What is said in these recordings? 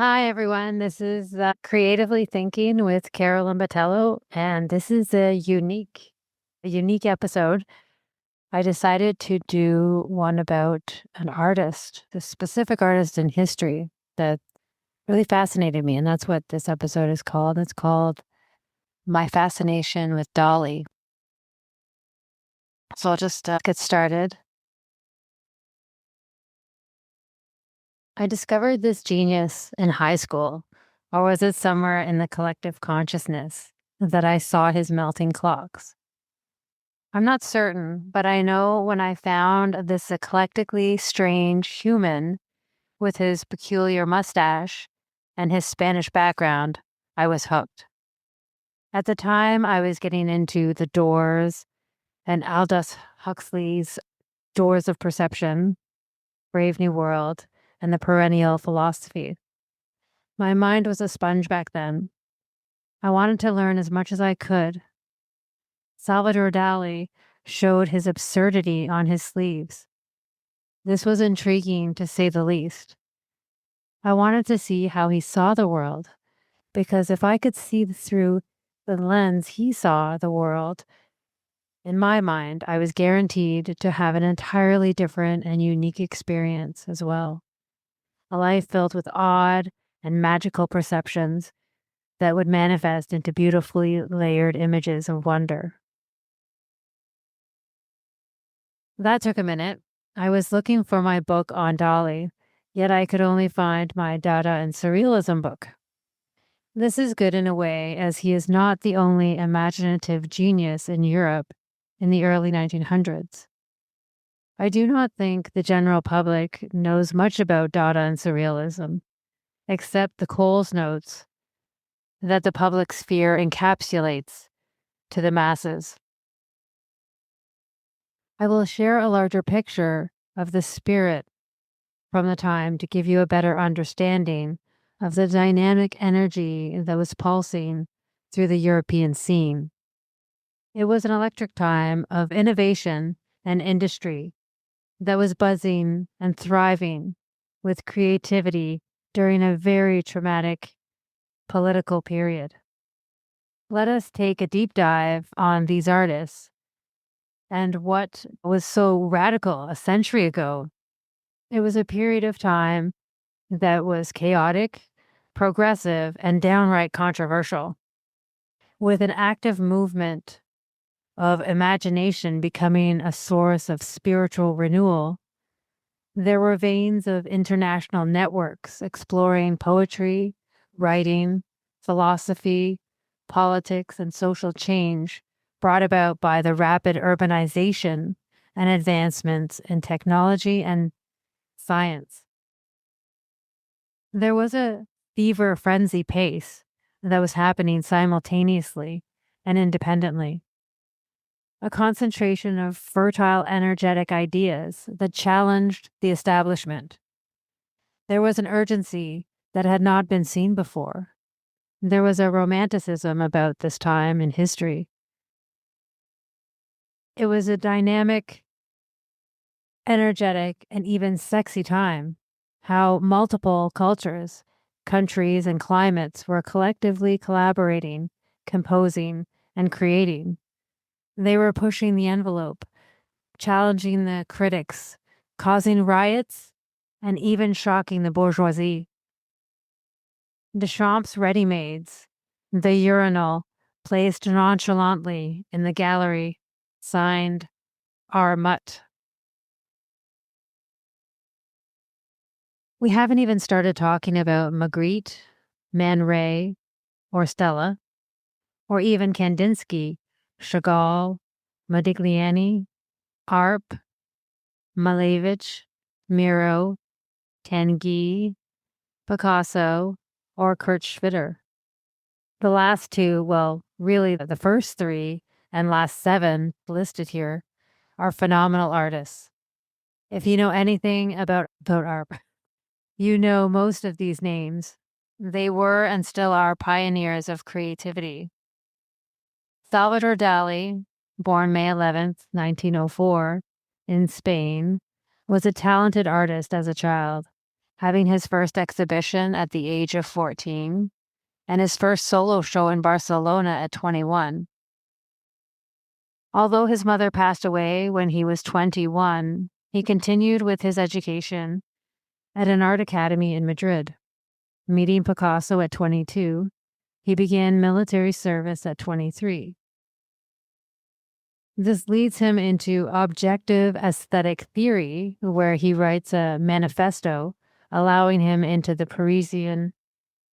Hi, everyone. This is Creatively Thinking with Carolyn Botello, and this is a unique episode. I decided to do one about an artist, the specific artist in history that really fascinated me, and that's what this episode is called. It's called My Fascination with Dali. So I'll just get started. I discovered this genius in high school, or was it somewhere in the collective consciousness that I saw his melting clocks? I'm not certain, but I know when I found this eclectically strange human with his peculiar mustache and his Spanish background, I was hooked. At the time, I was getting into The Doors and Aldous Huxley's Doors of Perception, Brave New World, and the Perennial Philosophy. My mind was a sponge back then. I wanted to learn as much as I could. Salvador Dali showed his absurdity on his sleeves. This was intriguing, to say the least. I wanted to see how he saw the world, because if I could see through the lens he saw the world, in my mind, I was guaranteed to have an entirely different and unique experience as well. A life filled with odd and magical perceptions that would manifest into beautifully layered images of wonder. That took a minute. I was looking for my book on Dali, yet I could only find my Dada and Surrealism book. This is good in a way, as he is not the only imaginative genius in Europe in the early 1900s. I do not think the general public knows much about Dada and Surrealism, except the Coles notes that the public sphere encapsulates to the masses. I will share a larger picture of the spirit from the time to give you a better understanding of the dynamic energy that was pulsing through the European scene. It was an electric time of innovation and industry that was buzzing and thriving with creativity during a very traumatic political period. Let us take a deep dive on these artists and what was so radical a century ago. It was a period of time that was chaotic, progressive, and downright controversial, with an active movement of imagination becoming a source of spiritual renewal. There were veins of international networks exploring poetry, writing, philosophy, politics, and social change brought about by the rapid urbanization and advancements in technology and science. There was a fever frenzy pace that was happening simultaneously and independently, a concentration of fertile, energetic ideas that challenged the establishment. There was an urgency that had not been seen before. There was a romanticism about this time in history. It was a dynamic, energetic, and even sexy time. How multiple cultures, countries, and climates were collectively collaborating, composing, and creating. They were pushing the envelope, challenging the critics, causing riots, and even shocking the bourgeoisie. Deschamps' ready-mades, the urinal placed nonchalantly in the gallery, signed R. Mutt. We haven't even started talking about Magritte, Man Ray, or Stella, or even Kandinsky, Chagall, Modigliani, Arp, Malevich, Miro, Tanguy, Picasso, or Kurt Schwitter. The last two, well, really the first three and last seven listed here, are phenomenal artists. If you know anything about Arp, you know most of these names. They were and still are pioneers of creativity. Salvador Dali, born May 11th, 1904, in Spain, was a talented artist as a child. having his first exhibition at the age of 14, and his first solo show in Barcelona at 21. Although his mother passed away when he was 21, he continued with his education at an art academy in Madrid. Meeting Picasso at 22, he began military service at 23. This leads him into objective aesthetic theory, where he writes a manifesto, allowing him into the Parisian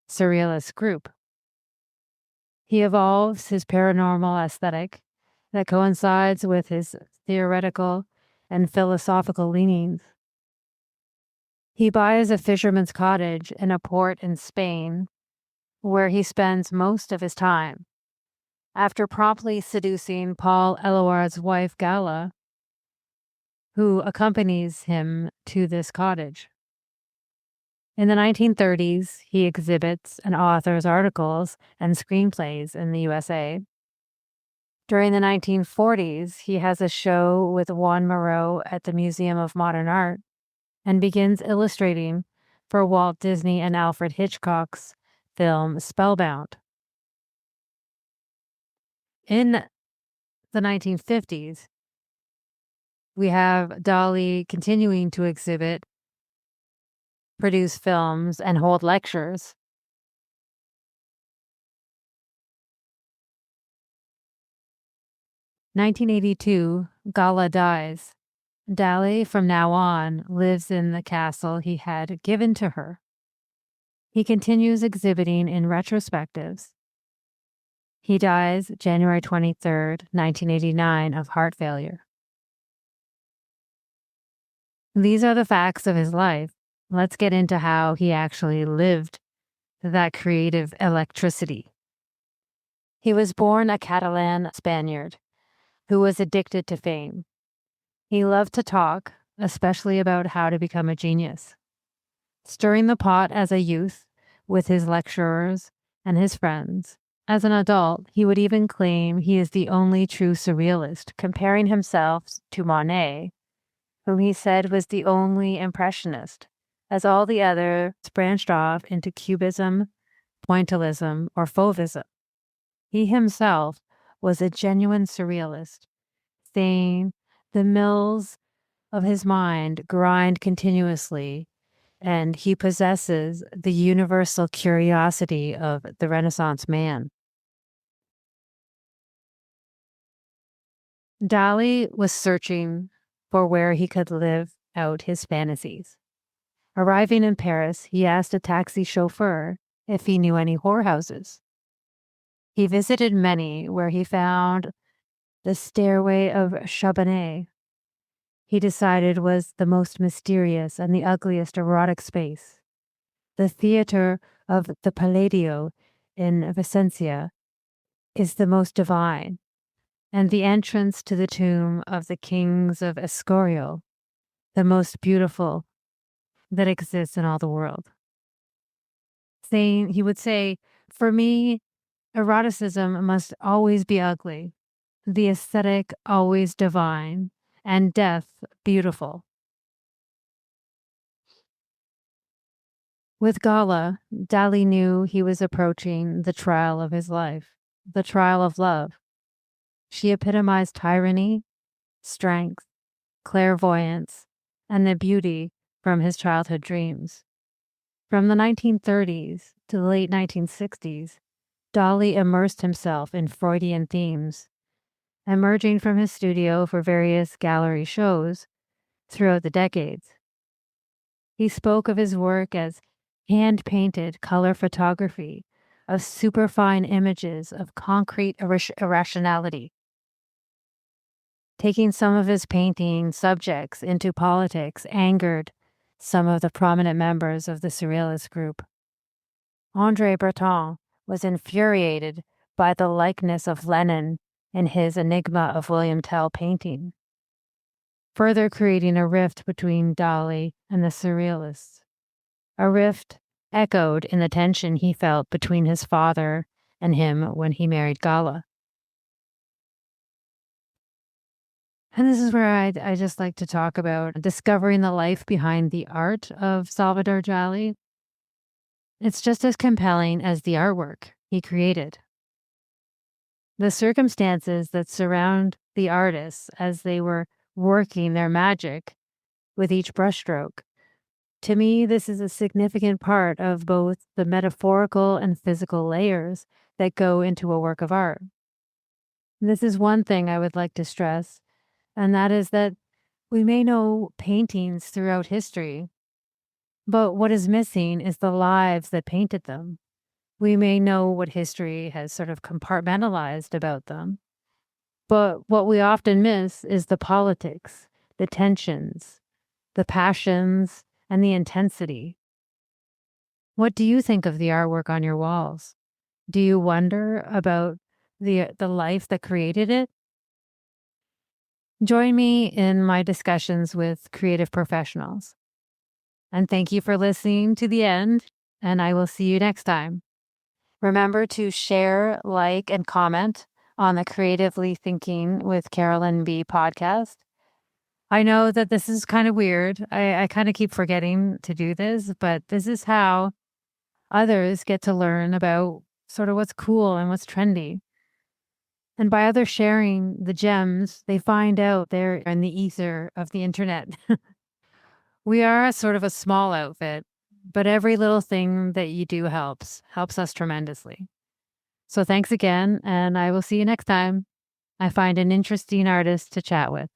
Surrealist group. He evolves his paranormal aesthetic that coincides with his theoretical and philosophical leanings. He buys a fisherman's cottage in a port in Spain, where he spends most of his time, after promptly seducing Paul Eluard's wife Gala, who accompanies him to this cottage. In the 1930s, he exhibits and authors articles and screenplays in the USA. During the 1940s, he has a show with Juan Moreau at the Museum of Modern Art and begins illustrating for Walt Disney and Alfred Hitchcock's film Spellbound. In the 1950s, we have Dali continuing to exhibit, produce films, and hold lectures. 1982, Gala dies. Dali, from now on, lives in the castle he had given to her. He continues exhibiting in retrospectives. He dies January 23rd, 1989, of heart failure. These are the facts of his life. Let's get into how he actually lived that creative electricity. He was born a Catalan Spaniard who was addicted to fame. He loved to talk, especially about how to become a genius. Stirring the pot as a youth with his lecturers and his friends, as an adult, he would even claim he is the only true surrealist, comparing himself to Monet, whom he said was the only impressionist, as all the others branched off into cubism, pointillism, or fauvism. He himself was a genuine surrealist, saying the mills of his mind grind continuously, and he possesses the universal curiosity of the Renaissance man. Dali was searching for where he could live out his fantasies. Arriving in Paris, he asked a taxi chauffeur if he knew any whorehouses. He visited many, where he found the Stairway of Chabanais. He decided was the most mysterious and the ugliest erotic space. The theater of the Palladio in Vicenza is the most divine, and the entrance to the tomb of the kings of Escorial, the most beautiful that exists in all the world. He would say, for me, eroticism must always be ugly, the aesthetic always divine, and death beautiful. With Gala, Dali knew he was approaching the trial of his life, the trial of love. She epitomized tyranny, strength, clairvoyance, and the beauty from his childhood dreams. From the 1930s to the late 1960s, Dali immersed himself in Freudian themes, emerging from his studio for various gallery shows throughout the decades. He spoke of his work as hand-painted color photography of superfine images of concrete irrationality. Taking some of his painting subjects into politics angered some of the prominent members of the Surrealist group. André Breton was infuriated by the likeness of Lenin in his Enigma of William Tell painting, further creating a rift between Dali and the Surrealists. A rift echoed in the tension he felt between his father and him when he married Gala. And this is where I just like to talk about discovering the life behind the art of Salvador Dali. It's just as compelling as the artwork he created. The circumstances that surround the artists as they were working their magic with each brushstroke. To me, this is a significant part of both the metaphorical and physical layers that go into a work of art. This is one thing I would like to stress, and that is that we may know paintings throughout history, but what is missing is the lives that painted them. We may know what history has sort of compartmentalized about them, but what we often miss is the politics, the tensions, the passions, and the intensity. What do you think of the artwork on your walls? Do you wonder about the life that created it? Join me in my discussions with creative professionals. And thank you for listening to the end, and I will see you next time. Remember to share, like, and comment on the Creatively Thinking with Carolyn B podcast. I know that this is kind of weird. I kind of keep forgetting to do this, but this is how others get to learn about sort of what's cool and what's trendy. And by others sharing the gems, they find out they're in the ether of the internet. We are a sort of a small outfit, but every little thing that you do helps us tremendously. So thanks again, and I will see you next time I find an interesting artist to chat with.